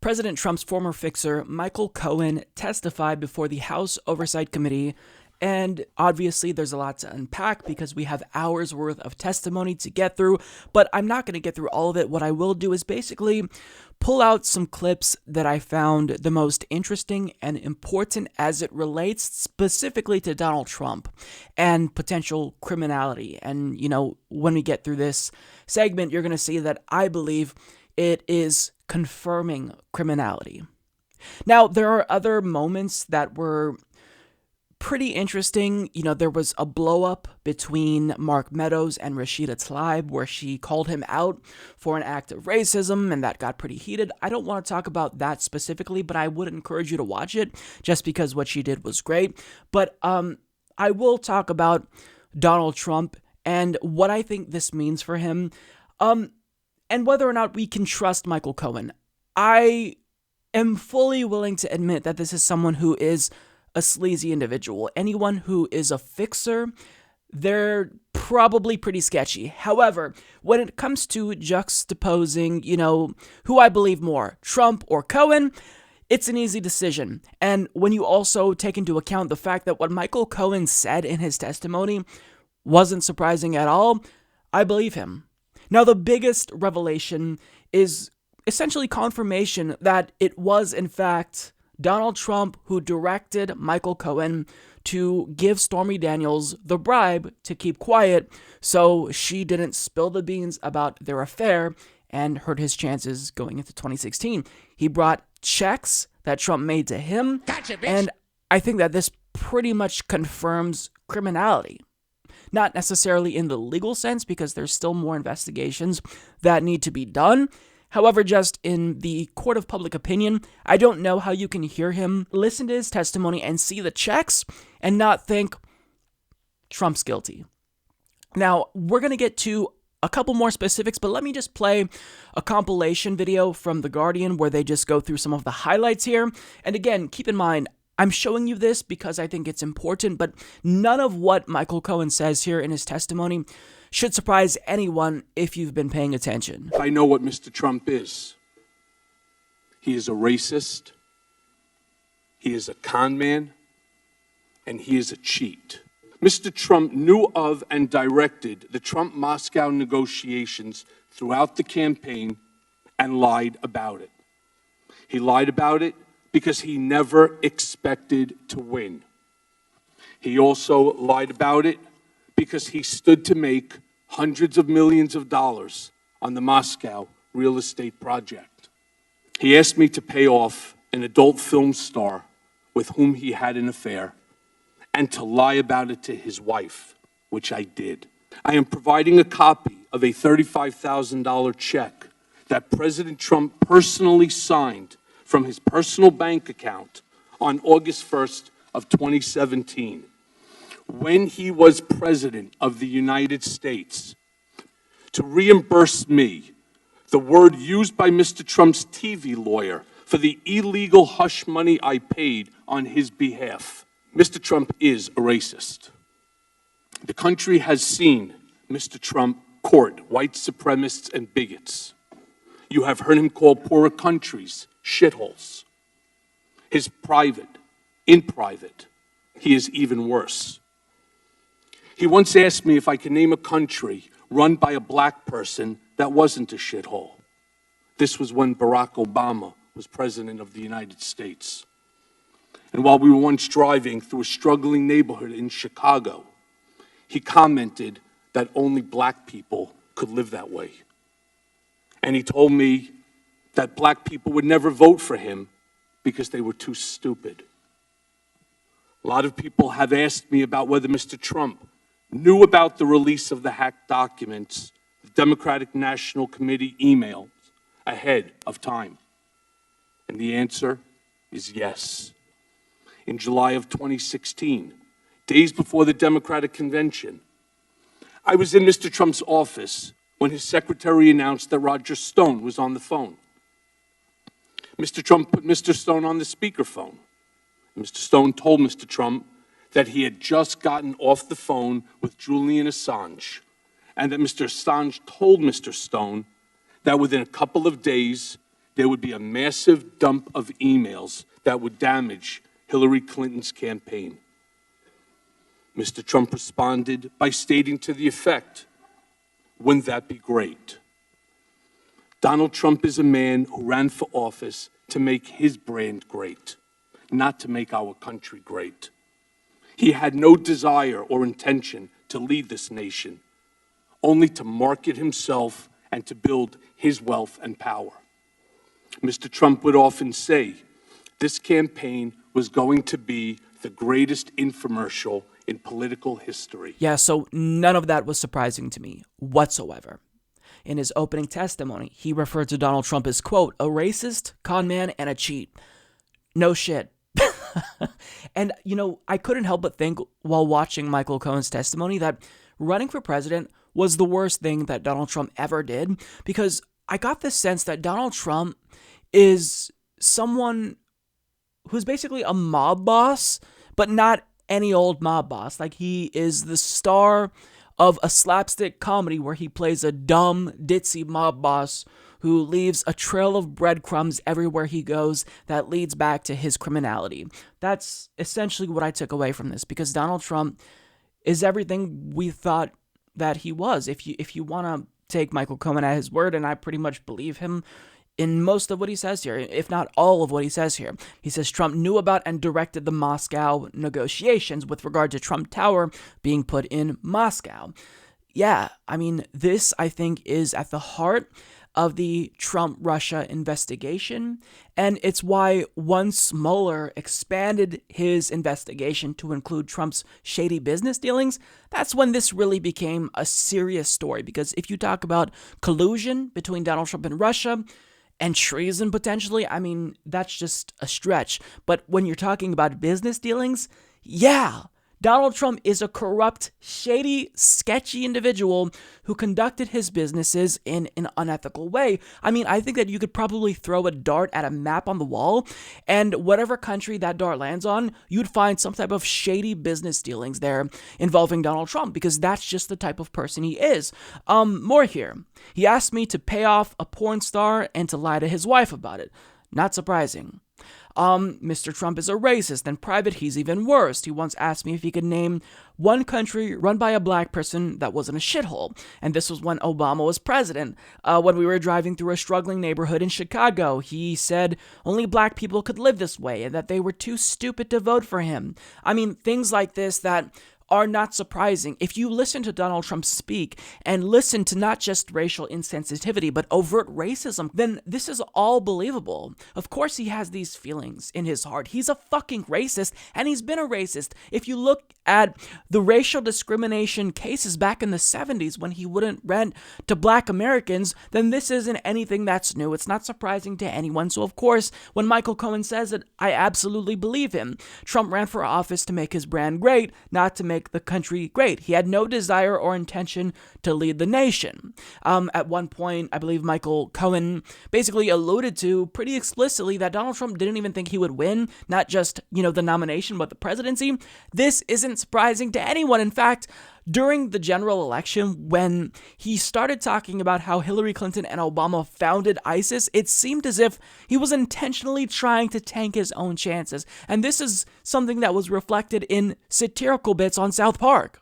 President Trump's former fixer, Michael Cohen, testified before the House Oversight Committee, and obviously there's a lot to unpack because we have hours worth of testimony to get through, but I'm not going to get through all of it. What I will do is basically pull out some clips that I found the most interesting and important as it relates specifically to Donald Trump and potential criminality. And, when we get through this segment, you're going to see that I believe it is confirming criminality. Now, there are other moments that were pretty interesting. There was a blow-up between Mark Meadows and Rashida Tlaib where she called him out for an act of racism, and that got pretty heated. I don't want to talk about that specifically, but I would encourage you to watch it just because what she did was great. But I will talk about Donald Trump and what I think this means for him, and whether or not we can trust Michael Cohen. I am fully willing to admit that this is someone who is a sleazy individual. Anyone who is a fixer, they're probably pretty sketchy. However, when it comes to juxtaposing, who I believe more, Trump or Cohen, it's an easy decision. And when you also take into account the fact that what Michael Cohen said in his testimony wasn't surprising at all, I believe him. Now, the biggest revelation is essentially confirmation that it was, in fact, Donald Trump who directed Michael Cohen to give Stormy Daniels the bribe to keep quiet so she didn't spill the beans about their affair and hurt his chances going into 2016. He brought checks that Trump made to him, gotcha, bitch. And I think that this pretty much confirms criminality. Not necessarily in the legal sense, because there's still more investigations that need to be done. However, just in the court of public opinion, I don't know how you can hear him, listen to his testimony, and see the checks and not think Trump's guilty. Now, we're going to get to a couple more specifics, but let me just play a compilation video from The Guardian where they just go through some of the highlights here. And again, keep in mind, I'm showing you this because I think it's important, but none of what Michael Cohen says here in his testimony should surprise anyone if you've been paying attention. I know what Mr. Trump is. He is a racist, he is a con man, and he is a cheat. Mr. Trump knew of and directed the Trump-Moscow negotiations throughout the campaign and lied about it. He lied about it because he never expected to win. He also lied about it because he stood to make hundreds of millions of dollars on the Moscow real estate project. He asked me to pay off an adult film star with whom he had an affair and to lie about it to his wife, which I did. I am providing a copy of a $35,000 check that President Trump personally signed from his personal bank account on August 1st of 2017, when he was President of the United States, to reimburse me, the word used by Mr. Trump's TV lawyer, for the illegal hush money I paid on his behalf. Mr. Trump is a racist. The country has seen Mr. Trump court white supremacists and bigots. You have heard him call poorer countries shitholes. In private, he is even worse. He once asked me if I could name a country run by a black person that wasn't a shithole. This was when Barack Obama was president of the United States. And while we were once driving through a struggling neighborhood in Chicago, he commented that only black people could live that way. And he told me that black people would never vote for him because they were too stupid. A lot of people have asked me about whether Mr. Trump knew about the release of the hacked documents, the Democratic National Committee emails, ahead of time. And the answer is yes. In July of 2016, days before the Democratic Convention, I was in Mr. Trump's office when his secretary announced that Roger Stone was on the phone. Mr. Trump put Mr. Stone on the speakerphone. Mr. Stone told Mr. Trump that he had just gotten off the phone with Julian Assange, and that Mr. Assange told Mr. Stone that within a couple of days, there would be a massive dump of emails that would damage Hillary Clinton's campaign. Mr. Trump responded by stating to the effect, "Wouldn't that be great?" Donald Trump is a man who ran for office to make his brand great, not to make our country great. He had no desire or intention to lead this nation, only to market himself and to build his wealth and power. Mr. Trump would often say this campaign was going to be the greatest infomercial in political history. Yeah, so none of that was surprising to me whatsoever. In his opening testimony, he referred to Donald Trump as, quote, a racist, con man, and a cheat. No shit. And, I couldn't help but think while watching Michael Cohen's testimony that running for president was the worst thing that Donald Trump ever did, because I got this sense that Donald Trump is someone who's basically a mob boss, but not any old mob boss. Like, he is the star of a slapstick comedy where he plays a dumb, ditzy mob boss who leaves a trail of breadcrumbs everywhere he goes that leads back to his criminality. That's essentially what I took away from this, because Donald Trump is everything we thought that he was. If you want to take Michael Cohen at his word, and I pretty much believe him in most of what he says here, if not all of what he says here. He says Trump knew about and directed the Moscow negotiations with regard to Trump Tower being put in Moscow. Yeah, I mean, this, I think, is at the heart of the Trump-Russia investigation, and it's why once Mueller expanded his investigation to include Trump's shady business dealings, that's when this really became a serious story. Because if you talk about collusion between Donald Trump and Russia, and treason potentially, I mean, that's just a stretch. But when you're talking about business dealings, yeah, Donald Trump is a corrupt, shady, sketchy individual who conducted his businesses in an unethical way. I mean, I think that you could probably throw a dart at a map on the wall, and whatever country that dart lands on, you'd find some type of shady business dealings there involving Donald Trump, because that's just the type of person he is. More here. He asked me to pay off a porn star and to lie to his wife about it. Not surprising. Mr. Trump is a racist. In private, he's even worse. He once asked me if he could name one country run by a black person that wasn't a shithole. And this was when Obama was president. When we were driving through a struggling neighborhood in Chicago, he said only black people could live this way and that they were too stupid to vote for him. I mean, things like this that are not surprising. If you listen to Donald Trump speak and listen to not just racial insensitivity, but overt racism, then this is all believable. Of course he has these feelings in his heart. He's a fucking racist, and he's been a racist. If you look at the racial discrimination cases back in the 70s when he wouldn't rent to black Americans, then this isn't anything that's new. It's not surprising to anyone. So of course, when Michael Cohen says it, I absolutely believe him. Trump ran for office to make his brand great, not to make the country great. He had no desire or intention to lead the nation. At one point, I believe Michael Cohen basically alluded to pretty explicitly that Donald Trump didn't even think he would win, not just, the nomination, but the presidency. This isn't surprising to anyone. In fact, during the general election, when he started talking about how Hillary Clinton and Obama founded ISIS, it seemed as if he was intentionally trying to tank his own chances. And this is something that was reflected in satirical bits on South Park.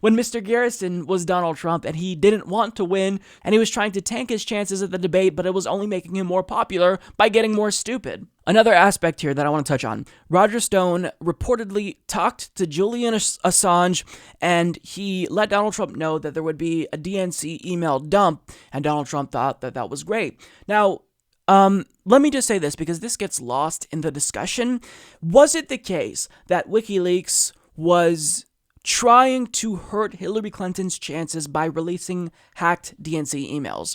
When Mr. Garrison was Donald Trump and he didn't want to win and he was trying to tank his chances at the debate, but it was only making him more popular by getting more stupid. Another aspect here that I want to touch on. Roger Stone reportedly talked to Julian Assange and he let Donald Trump know that there would be a DNC email dump, and Donald Trump thought that that was great. Now, let me just say this because this gets lost in the discussion. Was it the case that WikiLeaks was trying to hurt Hillary Clinton's chances by releasing hacked DNC emails?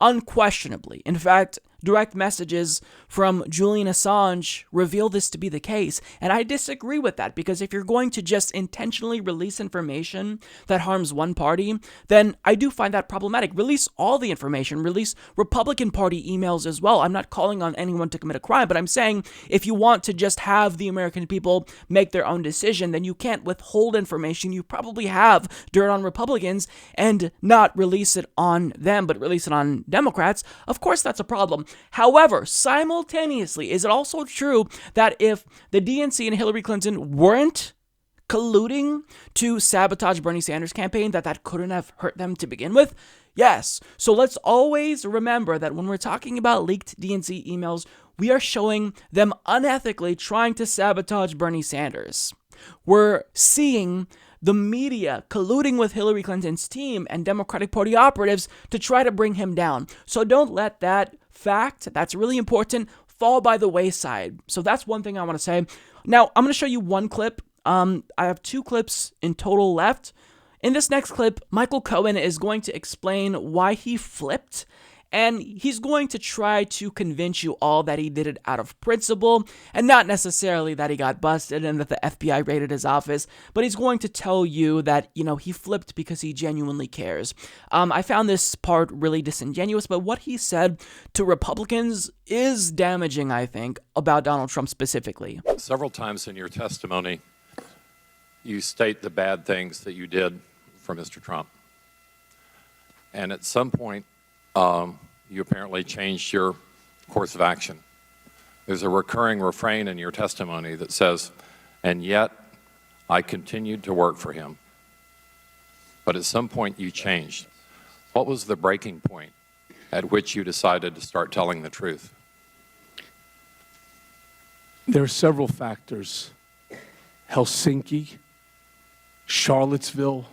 Unquestionably. In fact, direct messages from Julian Assange reveal this to be the case, and I disagree with that, because if you're going to just intentionally release information that harms one party, then I do find that problematic. Release all the information, release Republican Party emails as well. I'm not calling on anyone to commit a crime, but I'm saying if you want to just have the American people make their own decision, then you can't withhold information you probably have dirt on Republicans and not release it on them, but release it on Democrats. Of course that's a problem. However, simultaneously, is it also true that if the DNC and Hillary Clinton weren't colluding to sabotage Bernie Sanders' campaign, that couldn't have hurt them to begin with? Yes. So let's always remember that when we're talking about leaked DNC emails, we are showing them unethically trying to sabotage Bernie Sanders. We're seeing the media colluding with Hillary Clinton's team and Democratic Party operatives to try to bring him down. So don't let that fact, that's really important, fall by the wayside. So that's one thing I want to say. Now, I'm going to show you one clip. I have 2 clips in total left. In this next clip, Michael Cohen is going to explain why he flipped, and he's going to try to convince you all that he did it out of principle, and not necessarily that he got busted and that the FBI raided his office, but he's going to tell you that, he flipped because he genuinely cares. I found this part really disingenuous, but what he said to Republicans is damaging, I think, about Donald Trump specifically. Several times in your testimony, you state the bad things that you did for Mr. Trump. And at some point, you apparently changed your course of action. There's a recurring refrain in your testimony that says, and yet I continued to work for him. But at some point you changed. What was the breaking point at which you decided to start telling the truth? There are several factors. Helsinki, Charlottesville,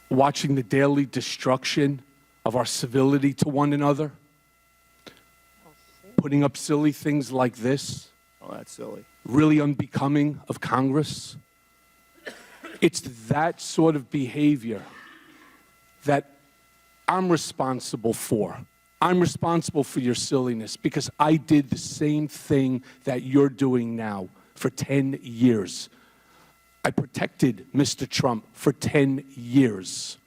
watching the daily destruction of our civility to one another, putting up silly things like this. Oh, that's silly. Really unbecoming of Congress. It's that sort of behavior that I'm responsible for. I'm responsible for your silliness because I did the same thing that you're doing now for 10 years. I protected Mr. Trump for 10 years.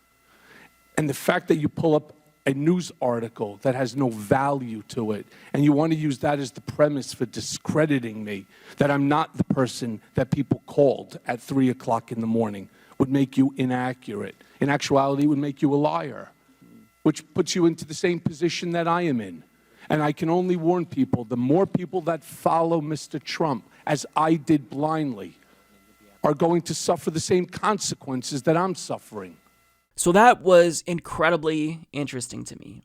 And the fact that you pull up a news article that has no value to it, and you want to use that as the premise for discrediting me, that I'm not the person that people called at 3 o'clock in the morning, would make you inaccurate. In actuality, it would make you a liar, which puts you into the same position that I am in. And I can only warn people, the more people that follow Mr. Trump, as I did blindly, are going to suffer the same consequences that I'm suffering. So that was incredibly interesting to me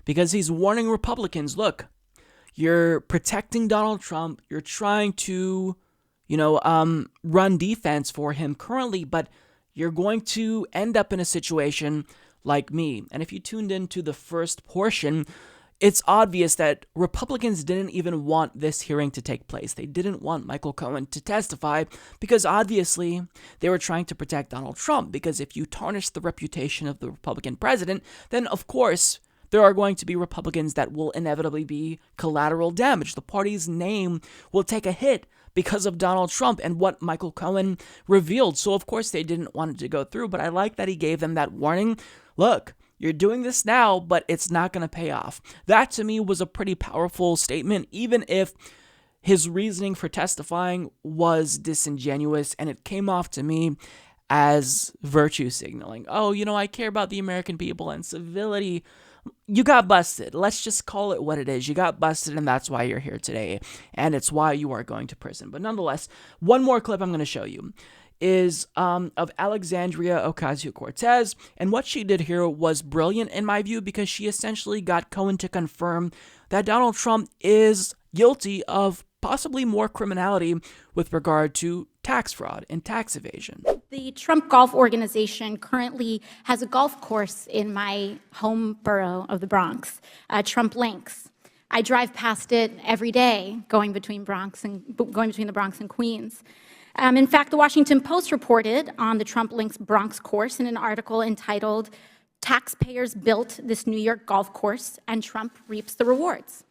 because he's warning Republicans, look, you're protecting Donald Trump. You're trying to, run defense for him currently, but you're going to end up in a situation like me. And if you tuned into the first portion, it's obvious that Republicans didn't even want this hearing to take place. They didn't want Michael Cohen to testify because obviously they were trying to protect Donald Trump, because if you tarnish the reputation of the Republican president, then of course there are going to be Republicans that will inevitably be collateral damage. The party's name will take a hit because of Donald Trump and what Michael Cohen revealed. So of course they didn't want it to go through, but I like that he gave them that warning. Look, you're doing this now, but it's not going to pay off. That to me was a pretty powerful statement, even if his reasoning for testifying was disingenuous and it came off to me as virtue signaling. Oh, I care about the American people and civility. You got busted. Let's just call it what it is. You got busted, and that's why you're here today, and it's why you are going to prison. But nonetheless, one more clip I'm going to show you is of Alexandria Ocasio-Cortez, and what she did here was brilliant in my view because she essentially got Cohen to confirm that Donald Trump is guilty of possibly more criminality with regard to tax fraud and tax evasion. The Trump Golf Organization currently has a golf course in my home borough of the Bronx, Trump Links. I drive past it every day, going between the Bronx and Queens. In fact, the Washington Post reported on the Trump Links Bronx course in an article entitled, "Taxpayers Built This New York Golf Course and Trump Reaps the Rewards."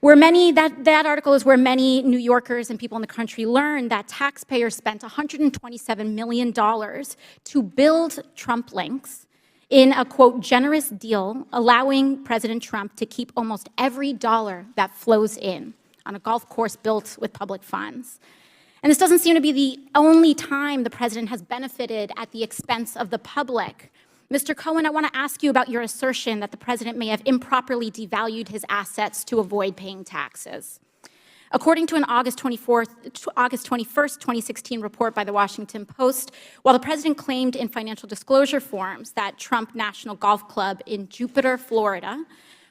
That article is where many New Yorkers and people in the country learned that taxpayers spent $127 million to build Trump Links in a, quote, generous deal, allowing President Trump to keep almost every dollar that flows in on a golf course built with public funds. And this doesn't seem to be the only time the president has benefited at the expense of the public. Mr. Cohen, I want to ask you about your assertion that the president may have improperly devalued his assets to avoid paying taxes. According to an August 21st, 2016 report by the Washington Post, while the president claimed in financial disclosure forms that Trump National Golf Club in Jupiter, Florida,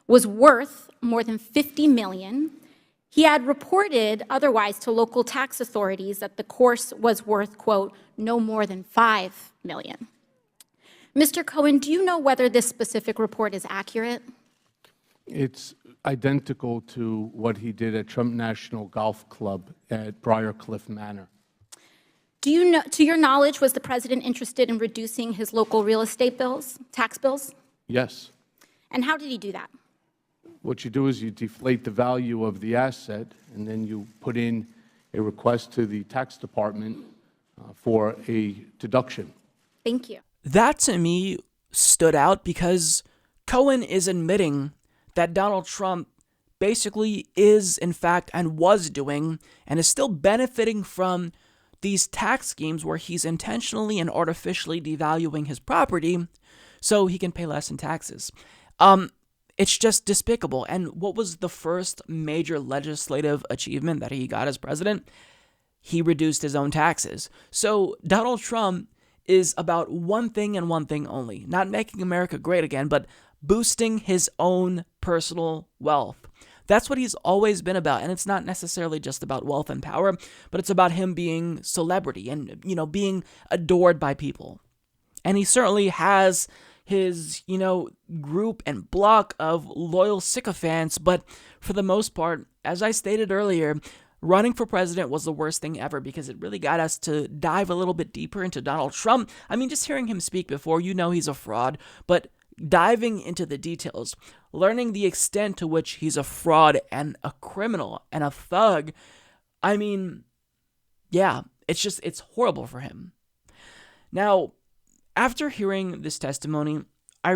was worth more than $50 million, he had reported otherwise to local tax authorities that the course was worth, quote, no more than $5 million. Mr. Cohen, do you know whether this specific report is accurate? It's identical to what he did at Trump National Golf Club at Briarcliff Manor. Do you know, to your knowledge, was the president interested in reducing his local real estate bills, tax bills? Yes. And how did he do that? What you do is you deflate the value of the asset, and then you put in a request to the tax department for a deduction. Thank you. That to me stood out because Cohen is admitting that Donald Trump basically is, in fact, and was doing, and is still benefiting from these tax schemes where he's intentionally and artificially devaluing his property so he can pay less in taxes. It's just despicable. And what was the first major legislative achievement that he got as president? He reduced his own taxes. So Donald Trump is about one thing and one thing only, not making America great again, but boosting his own personal wealth. That's what he's always been about, and it's not necessarily just about wealth and power, but it's about him being celebrity and, being adored by people. And he certainly has his, group and block of loyal sycophants, but for the most part, as I stated earlier, running for president was the worst thing ever because it really got us to dive a little bit deeper into Donald Trump. I mean, just hearing him speak before, he's a fraud, but diving into the details, learning the extent to which he's a fraud and a criminal and a thug, I mean, yeah, it's horrible for him. Now, after hearing this testimony, I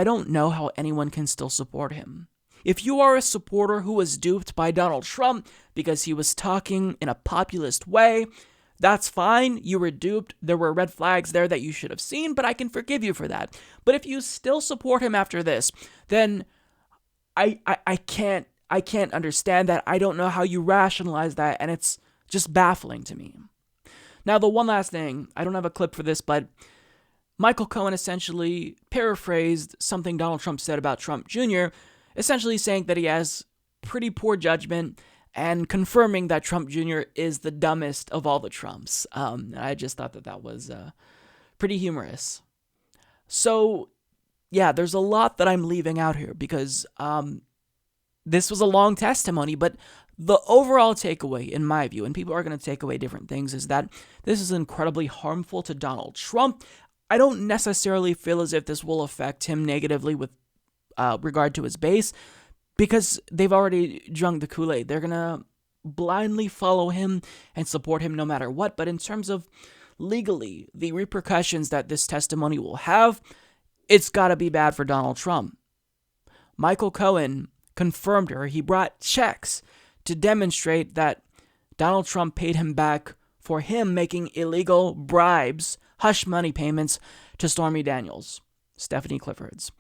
don't know how anyone can still support him. If you are a supporter who was duped by Donald Trump because he was talking in a populist way, that's fine. You were duped. There were red flags there that you should have seen, but I can forgive you for that. But if you still support him after this, then I can't understand that. I don't know how you rationalize that, and it's just baffling to me. Now, the one last thing, I don't have a clip for this, but Michael Cohen essentially paraphrased something Donald Trump said about Trump Jr., essentially saying that he has pretty poor judgment and confirming that Trump Jr. is the dumbest of all the Trumps. I just thought that was pretty humorous. So, yeah, there's a lot that I'm leaving out here because this was a long testimony, but the overall takeaway, in my view, and people are going to take away different things, is that this is incredibly harmful to Donald Trump. I don't necessarily feel as if this will affect him negatively with regard to his base, because they've already drunk the Kool-Aid. They're going to blindly follow him and support him no matter what. But in terms of legally, the repercussions that this testimony will have, it's got to be bad for Donald Trump. Michael Cohen confirmed her. He brought checks to demonstrate that Donald Trump paid him back for him making illegal bribes, hush money payments to Stormy Daniels, Stephanie Clifford's.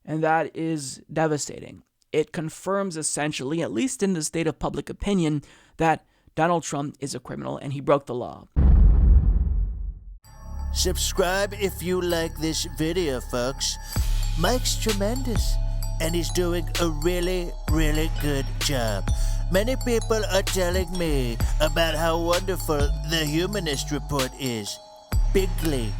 And that is devastating. It confirms essentially, at least in the state of public opinion, that Donald Trump is a criminal and he broke the law. Subscribe if you like this video, folks. Mike's tremendous, and he's doing a really, really good job. Many people are telling me about how wonderful the Humanist Report is. Bigly.